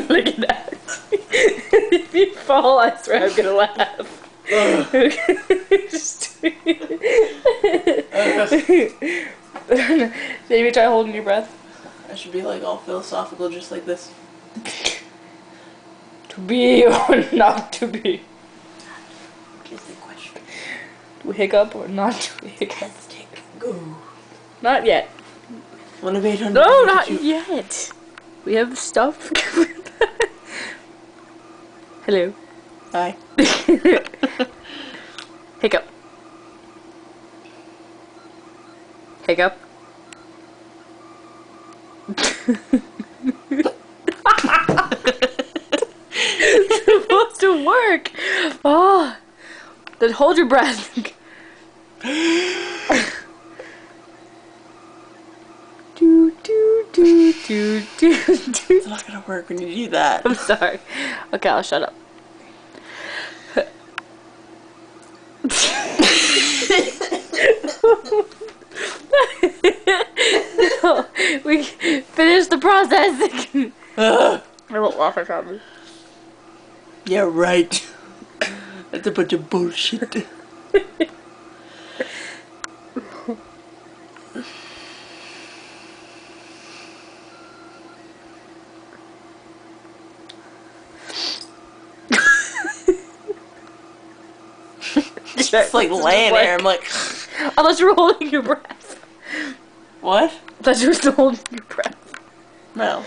Look at that. If you fall, I swear I'm gonna laugh. Maybe try holding your breath. I should be like all philosophical just like this. To be or not to be? Is the question. To hiccup or not to hiccup? Go. Not yet. One of 800. No, not yet. We have stuff. Hello. Hi. Hiccup. Hiccup. It's supposed to work. Oh. Then hold your breath. Do, do, do, do, do, do. It's not gonna work when you do that. I'm sorry. Okay, I'll shut up. No, we finished the process. I won't laugh at me. Yeah, right. That's a bunch of bullshit. Just like laying there, I'm like... Unless you were holding your breath. What? I thought you were still holding your breath. No.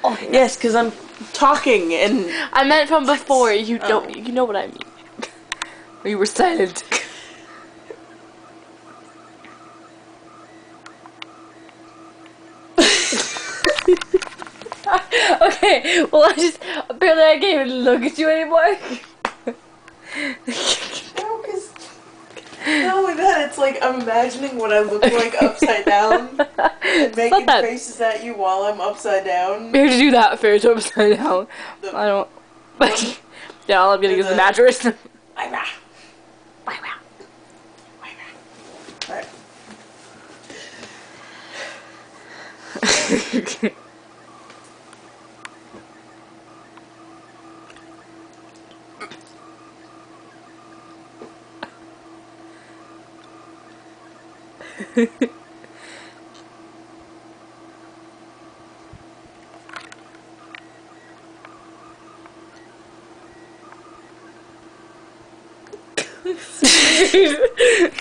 Oh, yes, because I'm talking and... I meant from before. You don't. You know what I mean. Where you were silent. Okay. Well, apparently I can't even look at you anymore. No, with that, it's like I'm imagining what I look like upside down and making faces at you while I'm upside down. We have to do that first, upside down. I don't. Yeah, all I'm getting is the mattress. Alright.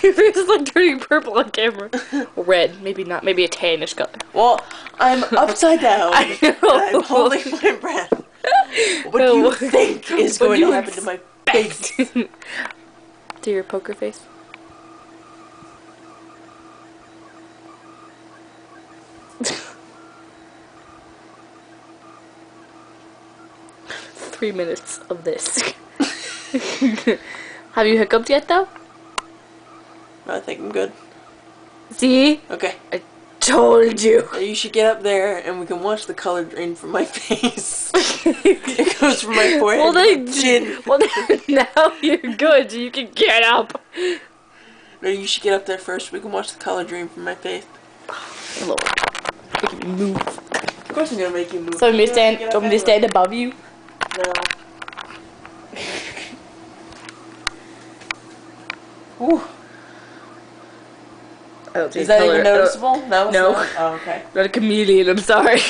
Your face is like turning purple on camera. Or red, maybe not, maybe a tannish color. Well, I'm upside down. I know. And I'm holding my breath. What do you think is going to happen to my face? To your poker face? Three minutes of this. Have you hiccuped yet, though? No, I think I'm good. See? Okay. I told you. You should get up there and we can watch the color drain from my face. It goes from my forehead to my chin. Well, now you're good. You can get up. No, you should get up there first. We can watch the color drain from my face. Lord. Make me move. Of course I'm gonna make you move. So, do you want me to stand above you? No. Ooh. Is that even noticeable? No. No. Oh, okay. Not a chameleon, I'm sorry.